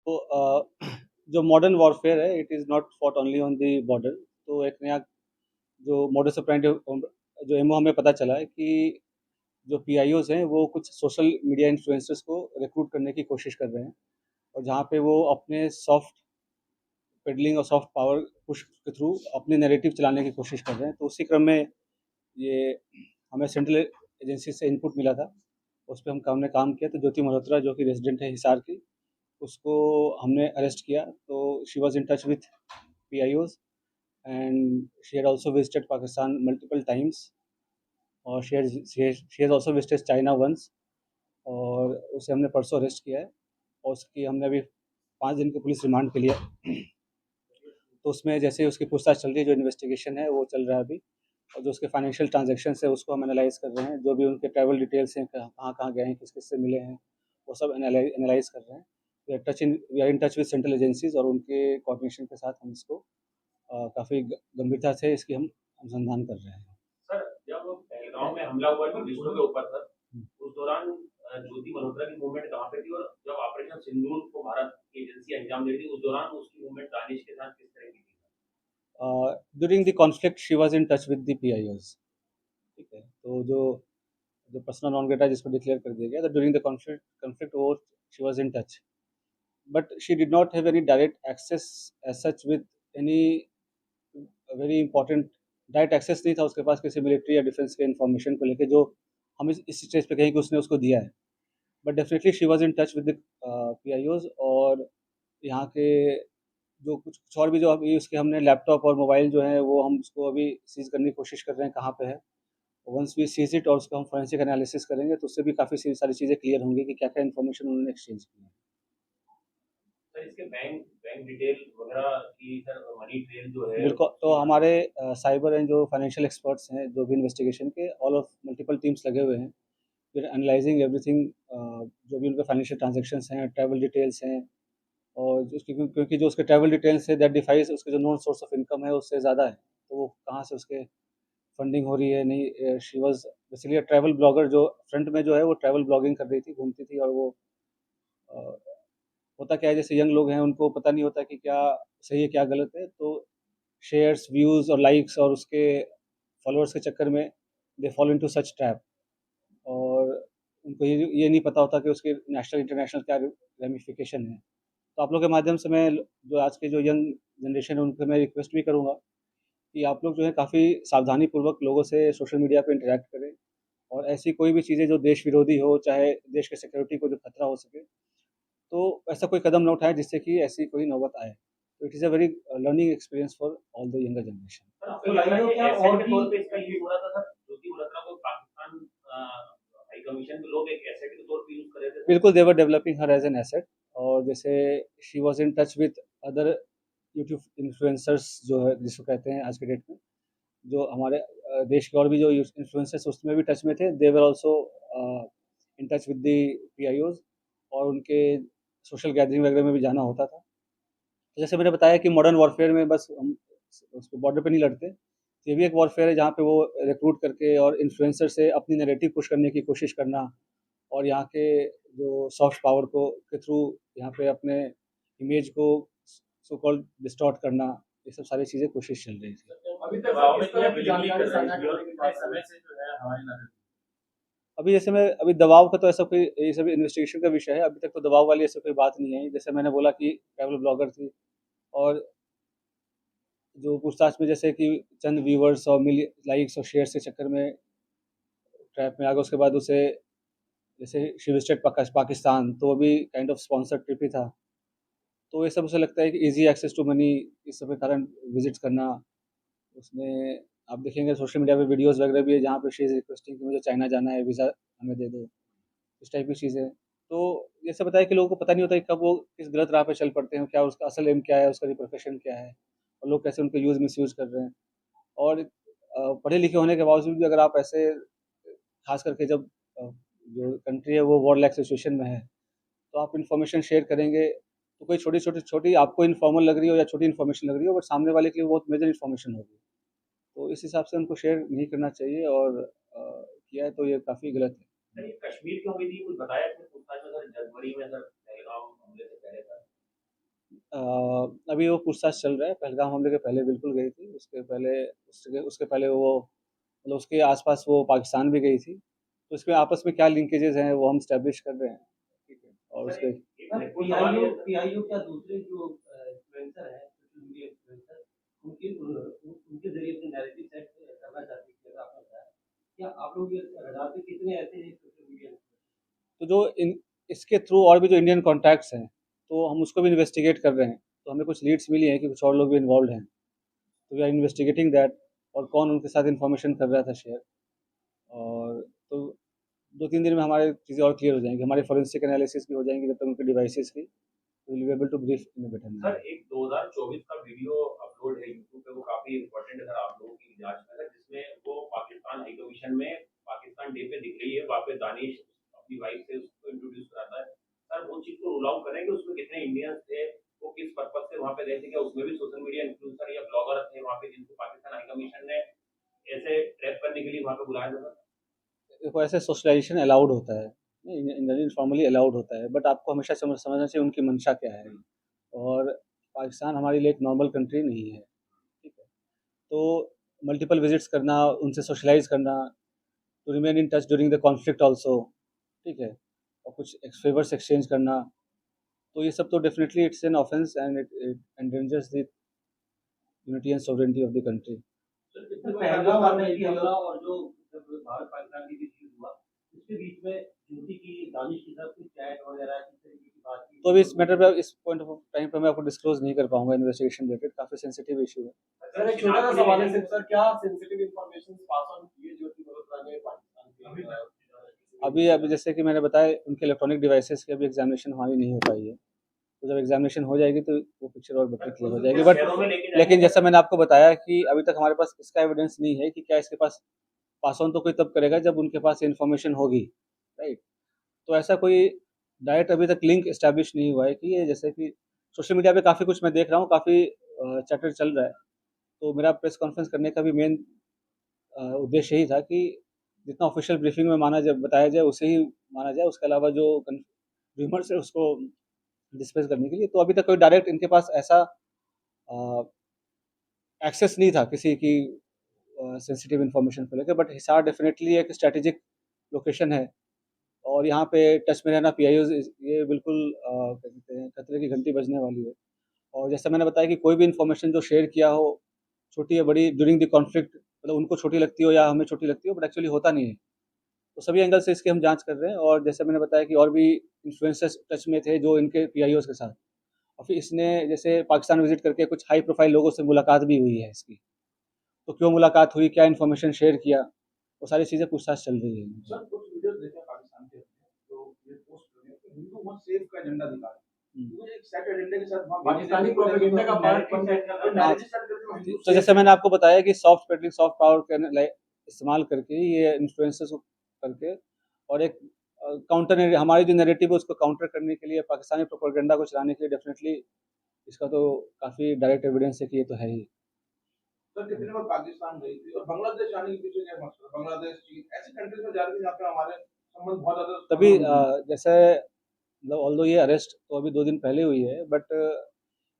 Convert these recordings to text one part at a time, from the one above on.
तो जो modern warfare है it is not fought only on the border. तो एक नया जो मॉडस ऑपरेंडी जो एमओ हमें पता चला है कि जो पीआईओज़ हैं वो कुछ सोशल मीडिया इन्फ्लुएंसर्स को रिक्रूट करने की कोशिश कर रहे हैं, और जहाँ पे वो अपने सॉफ्ट पेडलिंग और सॉफ्ट पावर पुश के थ्रू अपनी नैरेटिव चलाने की कोशिश कर रहे हैं। तो उसी क्रम में ये हमें सेंट्रल एजेंसी से इनपुट मिला था, उस पे हमने काम किया। तो ज्योति मल्होत्रा जो कि रेजिडेंट है हिसार की, उसको हमने अरेस्ट किया। तो she was in touch with PIOs and she had also visited Pakistan multiple times, और she has also visited China once, और उसे हमने परसों अरेस्ट किया है, और उसकी हमने अभी 5 दिन की पुलिस रिमांड पे लिया। तो उसमें जैसे ही उसकी पूछताछ चल रही है, जो इन्वेस्टिगेशन है वो चल रहा है अभी, और जो उसके फाइनेंशियल ट्रांजैक्शंस है उसको हम एनालाइज़ कर रहे हैं, जो भी उनके ट्रैवल डिटेल्स हैं, कहाँ-कहाँ गए हैं, किस-किस से मिले हैं, वो सब एनालाइज़ कर रहे हैं। We are in touch with central agencies, और उनके कोऑर्डिनेशन के साथ हम इसको काफ़ी गंभीरता से इसकी हम अनुसंधान कर रहे हैं। सर, जब पहलगाम में हमला हुआ टूरिस्टों के ऊपर सर, उस दौरान ज्योति मल्होत्रा की मूवमेंट कहाँ पे थी, और जब ऑपरेशन सिंदूर को भारत की एजेंसी अंजाम दे रही थी उस दौरान उसकी मूवमेंट दानिश के साथ किस तरह की थी? During the conflict she was in touch with the PIOs. ठीक है? तो जो जो पर्सनल नॉन ग्रेटा जिसको डिक्लेयर कर दिया गया, तो ड्यूरिंग द कॉन्फ्लिक्ट कॉन्फ्लिक्ट वो she was in touch, but she did not have any direct access as such with any very important. Direct access नहीं था उसके पास किसी मिलिट्री या डिफेंस के इन्फॉर्मेशन को लेके, जो हम इस स्टेज पे कहें कि उसने उसको दिया है। But definitely she was in touch with the PIOs, और यहाँ के जो कुछ और भी जो अभी उसके हमने लैपटॉप और मोबाइल जो है वो हम उसको अभी सीज़ करने की कोशिश कर रहे हैं कहाँ पे है। वंस वी सीज़ इट और उसका हम फोरेंसिक एनालिसिस करेंगे, तो उससे भी काफ़ी सारी चीज़ें क्लियर होंगी कि क्या-क्या इन्फॉर्मेशन उन्होंने एक्सचेंज की है। सर, इसके बैंक बैंक डिटेल वगैरह की सर मनी ट्रेल जो है बिल्कुल, तो उसकी हमारे साइबर एंड जो फाइनेंशियल एक्सपर्ट्स हैं, जो भी इन्वेस्टिगेशन के ऑल ऑफ मल्टीपल टीम्स लगे हुए हैं। फिर एनालाइजिंग एवरीथिंग, जो भी उनके फाइनेंशियल ट्रांजैक्शंस हैं, ट्रैवल डिटेल्स हैं, और क्योंकि जो उसके ट्रैवल डिटेल्स है दैट डिफाइस उसके जो नोन सोर्स ऑफ इनकम है उससे ज़्यादा है, तो वो कहाँ से उसके फंडिंग हो रही है नहीं। She was basically a travel blogger, जो फ्रंट में जो है वो ट्रैवल ब्लॉगिंग कर रही थी, घूमती थी, और वो अ, होता क्या है जैसे यंग लोग हैं उनको पता नहीं होता कि क्या सही है क्या गलत है, तो शेयर्स, व्यूज़ और लाइक्स और उसके फॉलोअर्स के चक्कर में they fall into such trap, और उनको ये नहीं पता होता कि उसके नेशनल इंटरनेशनल क्या रेमिफिकेशन है। तो आप लोग के माध्यम से मैं जो आज के जो यंग जनरेशन है उनसे मैं रिक्वेस्ट भी करूँगा कि आप लोग जो है काफ़ी सावधानी पूर्वक लोगों से सोशल मीडिया पे इंटरैक्ट करें, और ऐसी कोई भी चीज़ें जो देश विरोधी हो, चाहे देश के सिक्योरिटी को जो खतरा हो सके, तो ऐसा कोई कदम ना उठाएँ जिससे कि ऐसी कोई नौबत आए। तो it is a very learning experience for all the younger generation. Sir, आपको लग रहा है कि एसेट के तौर पे इसका यूज हो रहा था सर? ज्योति मल्होत्रा को पाकिस्तान हाई कमीशन के लोग एक एसेट के तौर पे यूज कर रहे थे सर? बिल्कुल, they were developing her as an asset, और जैसे she was in touch with other YouTube influencers जो है जिसको कहते हैं आज के डेट में, जो हमारे देश के और भी जो इन्फ्लुएंसर्स उसमें भी टच में थे, they were also in touch with the PIOs, और उनके सोशल गैदरिंग वगैरह में भी जाना होता था। तो जैसे मैंने बताया कि मॉडर्न वॉरफेयर में बस हम उस पे बॉर्डर पे नहीं लड़ते। तो ये भी एक वॉरफेयर है जहाँ पे वो रिक्रूट करके और इन्फ्लुएंसर से अपनी नैरेटिव पुश करने की कोशिश करना, और यहाँ के जो सॉफ्ट पावर को के थ्रू यहाँ पे अपने इमेज को सो कॉल्ड डिस्टॉर्ट करना, ये सब सारी चीज़ें कोशिश चल रही थी। अभी तक सर किस तरह की जानकारी साझा करने के कितने समय से जो है हमारी नजर? अभी जैसे मैं अभी दबाव का तो ऐसा कोई ये सब इन्वेस्टिगेशन का विषय है, अभी तक तो दबाव वाली ऐसी कोई बात नहीं है। जैसे मैंने बोला कि ट्रैवल ब्लॉगर थी, और जो पूछताछ में जैसे कि चंद व्यूअर्स और लाइक्स और शेयर्स के चक्कर में ट्रैप में आ गए, उसके बाद उसे जैसे शी विजिटेड पाकिस्तान, तो वो भी काइंड ऑफ स्पॉन्सर्ड ट्रिप ही था। तो ये सब उसे लगता है कि ईज़ी एक्सेस टू मनी, इस सब के कारण विज़िट करना। उसमें आप देखेंगे सोशल मीडिया पे वीडियोज़ वगैरह भी है जहाँ पे शी इज़ रिक्वेस्टिंग कि मुझे चाइना जाना है, वीज़ा हमें दे दो, इस टाइप की चीज़ें। तो ये सब बताया कि लोगों को पता नहीं होता कि कब वो किस गलत राह पे चल पड़ते हैं, क्या उसका असल एम क्या है, उसका रिप्रोफेशन क्या है, और लोग कैसे उनको मिसयूज़ कर रहे हैं। और पढ़े लिखे होने के बावजूद भी अगर आप ऐसे खास करके जब जो कंट्री है वो वॉर लाइक सिचुएशन में है, तो आप इन्फॉर्मेशन शेयर करेंगे, तो कोई छोटी आपको इन्फॉर्मल लग रही हो या छोटी इन्फॉर्मेशन लग रही हो, बट सामने वाले के लिए बहुत मेजर इन्फॉर्मेशन होगी। तो इस हिसाब से उनको शेयर नहीं करना चाहिए, और किया है तो ये काफ़ी गलत है। सर, ये कश्मीर क्यों हुई थी कुछ बताया इसमें पूछताछ में सर? जनवरी में सर पहलगाम हमले से पहले सर? अ, अभी वो पूछताछ चल रहा है। पहलगाम हमले के पहले बिल्कुल गई थी। उसके पहले उसके पहले वो मतलब उसके आस-पास वो पाकिस्तान भी गई थी। तो इसमें आपस में क्या लिंकेजेज़ हैं वो हम एस्टेब्लिश कर रहे हैं। ठीक है? और सर उसके एक पीआईओ क्या दूसरे जो इन्फ्लुएंसर हैं, सोशल मीडिया इन्फ्लुएंसर, उनके ज़रिए अपनी नैरेटिव सेट करना चाहते हैं, जैसा आपने बताया। क्या आप लोग ये रडार पे कितने ऐसे हैं सोशल मीडिया तो जो इन इसके थ्रू और भी जो इंडियन कॉन्टैक्ट्स हैं, तो हम उसको भी इन्वेस्टिगेट कर रहे हैं। तो हमें कुछ लीड्स मिली हैं कि कुछ और लोग भी इन्वॉल्वड हैं। तो वी आर इन्वेस्टिगेटिंग दैट और कौन उनके साथ इन्फॉर्मेशन कर रहा था शेयर। और तो 2-3 दिन में हमारी चीज़ें और क्लियर हो जाएँगी। हमारी फोरेंसिक एनालिसिस भी हो जाएँगी जब तक उनके डिवाइसेज़ की। We will be able to brief in a better sir manner. एक 2024 का वीडियो अपलोड है यूट्यूब पे, वो काफी इम्पोर्टेंट है सर आप लोगों की जांच में है, जिसमें वो पाकिस्तान हाई कमीशन में पाकिस्तान डे पे दिख रही है, वहाँ पे दानिश अपनी वाइफ से उसको इंट्रोड्यूस कराता है। सर वो चीज को रूल आउट करें कि उसमें कितने इंडियंस थे, वो किस पर्पज से वहाँ पे गए थे, क्या उसमें भी सोशल मीडिया इन्फ्लुएंसर या ब्लॉगर थे वहाँ पे जिनको पाकिस्तान हाई कमीशन ने ऐसे ट्रैप करने के लिए वहाँ पे बुलाया था? देखो ऐसे सोशलाइज़ेशन अलाउड होता है, इनफॉर्मली अलाउड होता है, बट आपको हमेशा समझना चाहिए उनकी मंशा क्या है। और पाकिस्तान हमारे लिए एक नॉर्मल कंट्री नहीं है, ठीक है? तो मल्टीपल विज़िट्स करना, उनसे सोशलाइज़ करना, to remain in touch during the conflict also, ठीक है? और कुछ फेवर्स एक्सचेंज करना, तो ये सब तो definitely it's an offence and it it endangers the unity and sovereignty of the country. Sir Pahalgam आतंकी हमला और जो जब भारत पाकिस्तान के बीच युद्ध हुआ, उसके बीच में ज्योति की दानिश के साथ कोई चैट वगैरह किस तरीके की तो अभी बातचीत इस मैटर पे इस पॉइंट ऑफ टाइम पे मैं आपको डिस्क्लोज़ नहीं कर पाऊँगा इन्वेस्टिगेशन रिलेटेड, काफ़ी सेंसिटिव इश्यू है। सर एक छोटा सा सवाल है सिर्फ, सर क्या सेंसिटिव इंफॉर्मेशन पास ऑन किए ज्योति मल्होत्रा ने पाकिस्तान के अभी जैसे कि मैंने बताया उनके इलेक्ट्रॉनिक डिवाइसेज़ की अभी एग्ज़ामिनेशन हमारी नहीं हो पाई है। तो जब एग्ज़ामिनेशन हो जाएगी तो वो पिक्चर और बेटर क्लियर हो जाएगी। बट लेकिन जैसा मैंने आपको बताया कि अभी तक हमारे पास इसका एविडेंस नहीं है कि क्या इसके पास पास ऑन तो कोई तब करेगा जब उनके पास इन्फॉर्मेशन होगी, राइट? तो ऐसा कोई डायरेक्ट अभी तक लिंक एस्टैब्लिश नहीं हुआ है कि ये जैसे कि सोशल मीडिया पे काफ़ी कुछ मैं देख रहा हूँ, काफ़ी चैटर चल रहा है। तो मेरा प्रेस कॉन्फ्रेंस करने का भी मेन उद्देश्य यही था कि जितना ऑफ़िशियल ब्रीफिंग में माना जाए बताया जाए उसे ही माना जाए, उसके अलावा जो कन र्यूमर्स है उसको डिस्पेस करने के लिए। तो अभी तक कोई डायरेक्ट इनके पास ऐसा अ, एक्सेस नहीं था किसी की सेंसिटिव इन्फॉर्मेशन को लेके, बट हिसार डेफ़िनेटली एक स्ट्रैटेजिक लोकेशन है और यहाँ पे टच में रहना पीआईओज़ ये बिल्कुल क्या कहते हैं खतरे की घंटी बजने वाली है। और जैसा मैंने बताया कि कोई भी इन्फॉर्मेशन जो शेयर किया हो, छोटी या बड़ी ड्यूरिंग द कॉन्फ्लिक्ट मतलब उनको छोटी लगती हो या हमें छोटी लगती हो, बट एक्चुअली होता नहीं है। तो सभी एंगल से इसकी हम जाँच कर रहे हैं और जैसे मैंने बताया कि और भी इन्फ्लुएंसर्स टच में थे जो इनके पीआईओज़ के साथ। और फिर इसने जैसे पाकिस्तान विज़िट करके कुछ हाई प्रोफ़ाइल लोगों से मुलाकात भी हुई है इसकी। तो क्यों मुलाकात हुई, क्या इन्फॉर्मेशन शेयर किया, वो सारी चीज़ें पूछताछ चल रही है। सर कुछ वीडियोस देखे पाकिस्तान के, तो ये पोस्ट कर रहे हैं कि हिंदू मत सेव का एजेंडा दिखा रहे हैं। हुँ। वो एक सेट एजेंडे के साथ पाकिस्तानी प्रोपेगेंडा का पार्ट बन गया, नैरेटिव सेट करके वो हिंदू तो जैसे मैंने आपको बताया कि सॉफ्ट पेडलिंग, सॉफ्ट पावर का इस्तेमाल करके ये इन्फ्लुएंसर्स को करके और एक काउंटर हमारी जो नैरेटिव है उसको काउंटर करने के लिए पाकिस्तानी प्रोपेगेंडा को चलाने के लिए डेफिनिटली इसका तो काफ़ी डायरेक्ट एविडेंस है कि ये तो है ही। सर कितने बार पाकिस्तान गई थी और बांग्लादेश जाने के पीछे क्या मकसद है? बांग्लादेश, चीन ऐसी कंट्रीज में जा रही थी जहाँ पे हमारे संबंध बहुत ज़्यादा तभी स्ट्रॉन्ग जैसे मतलब ऑल्दो ये अरेस्ट तो अभी 2 दिन पहले हुई है, बट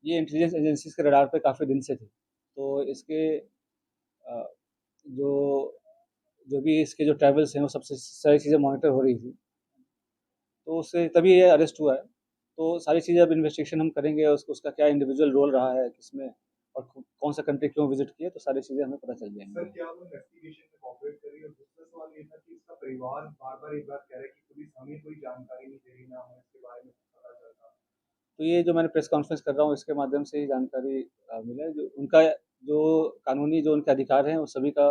ये इंटेलिजेंस एजेंसीज़ के रडार पे काफ़ी दिन से थी। तो इसके अ, जो जो भी इसके जो ट्रैवल्स हैं वो सबसे सारी चीज़ें मॉनिटर हो रही थी। तो उससे तभी ये अरेस्ट हुआ है। तो सारी चीज़ें अब इन्वेस्टिगेशन हम करेंगे, उसका क्या इंडिविजुअल रोल रहा है किसमें और कौन सा कंट्री क्यों विज़िट किया, तो सारी चीज़ें हमें पता चल सर जाएँगी। क्या वो इन्वेस्टिगेशन में कोऑपरेट कर रही है? और दूसरा सवाल ये था कि इसका परिवार बार-बार एक बात कह रहा है कि पुलिस हमें कोई जानकारी नहीं दे रही, ना हमें इसके बारे में कुछ पता चल रहा। तो ये जो मैंने प्रेस कॉन्फ्रेंस कर रहा हूँ इसके माध्यम से ही जानकारी मिला है। जो उनका जो कानूनी जो उनके अधिकार हैं वो सभी का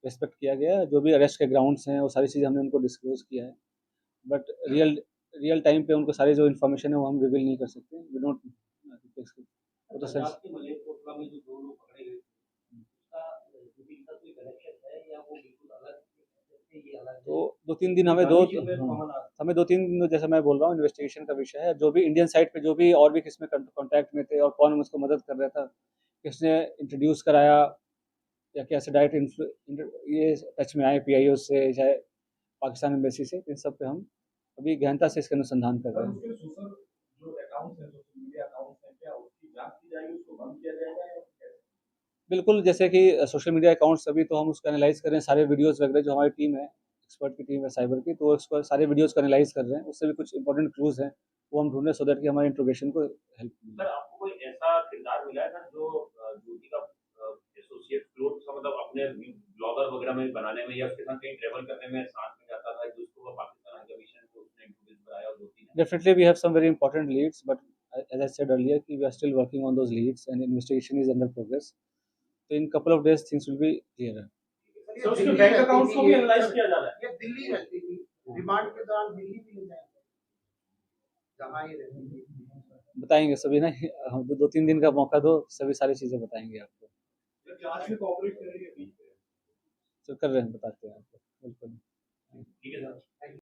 रिस्पेक्ट किया गया है। जो भी अरेस्ट के ग्राउंड्स हैं वो सारी चीज़ें हमने उनको डिस्क्लोज़ किया है। बट रियल रियल टाइम पे उनको सारी जो इन्फॉर्मेशन है वो हम रिवील नहीं कर सकते। वी डोंट वो तो सेंस पंजाब के मलेरकोटला में जो 2 लोग पकड़े गए थे, उसका यूपी के साथ कोई कनेक्शन है या वो बिल्कुल अलग से ये अलग है? तो 2-3 दिन हमें दो दानिश में कॉमन हाँ, हमें 2-3 दिन जैसा मैं बोल रहा हूँ इन्वेस्टिगेशन का विषय है। जो भी इंडियन साइड पे जो भी और भी किसमें कॉन्टैक्ट में थे और कौन उसको मदद कर रहा था, किसने इंट्रोड्यूस कराया या कैसे डायरेक्ट ये टच में आए पीआईओ से चाहे पाकिस्तान एम्बेसी से, इन सब पे हम अभी गहनता से इसका अनुसंधान कर सर रहे हैं। उसके सोशल जो अकाउंट्स हैं, सोशल मीडिया अकाउंट्स हैं, क्या बिल्कुल, जैसे कि सोशल मीडिया अकाउंट्स अभी तो हम उसको एनालाइज़ कर रहे हैं, सारे वीडियोज़ वगैरह जो हमारी टीम है, एक्सपर्ट की टीम है साइबर की, तो उसको सारे वीडियोज़ को एनालाइज़ कर रहे हैं। उससे भी कुछ इंपॉर्टेंट क्लूज़ हैं, वो हम ढूँढ रहे हैं सो दैट कि हमारे इंट्रोगेशन को हेल्प सर मिले। आपको कोई ऐसा किरदार मिला है सर जो ज्योति का एसोसिएट क्लोज सा मतलब अपने ब्लॉगर वगैरह में बनाने में या उसके साथ कहीं ट्रैवल करने में साथ में जाता था जिसको वो पाकिस्तान के मिशन को उसने इंट्रोड्यूस कराया और ज्योति ने Definitely, we have some very important leads, but as I said earlier, कि we are still working on those leads and investigation is under progress. So in couple of days, things will be clearer. Sir sir ये उसके Delhi bank रहती accounts को थी भी ये analyse sir, किया जा रहा है ये दिल्ली रहती थी, रिमांड के दौरान दिल्ली भी ले जाएंगे जहाँ ये रहती थी। बताएंगे सभी ना, हम तो 2-3 दिन का मौका दो, सभी सारी चीज़ें बताएंगे आपको। जब जांच में कोऑपरेट करेंगे तो कर रहे हैं, बताते हैं आपको, बिल्कुल। ठीक है सर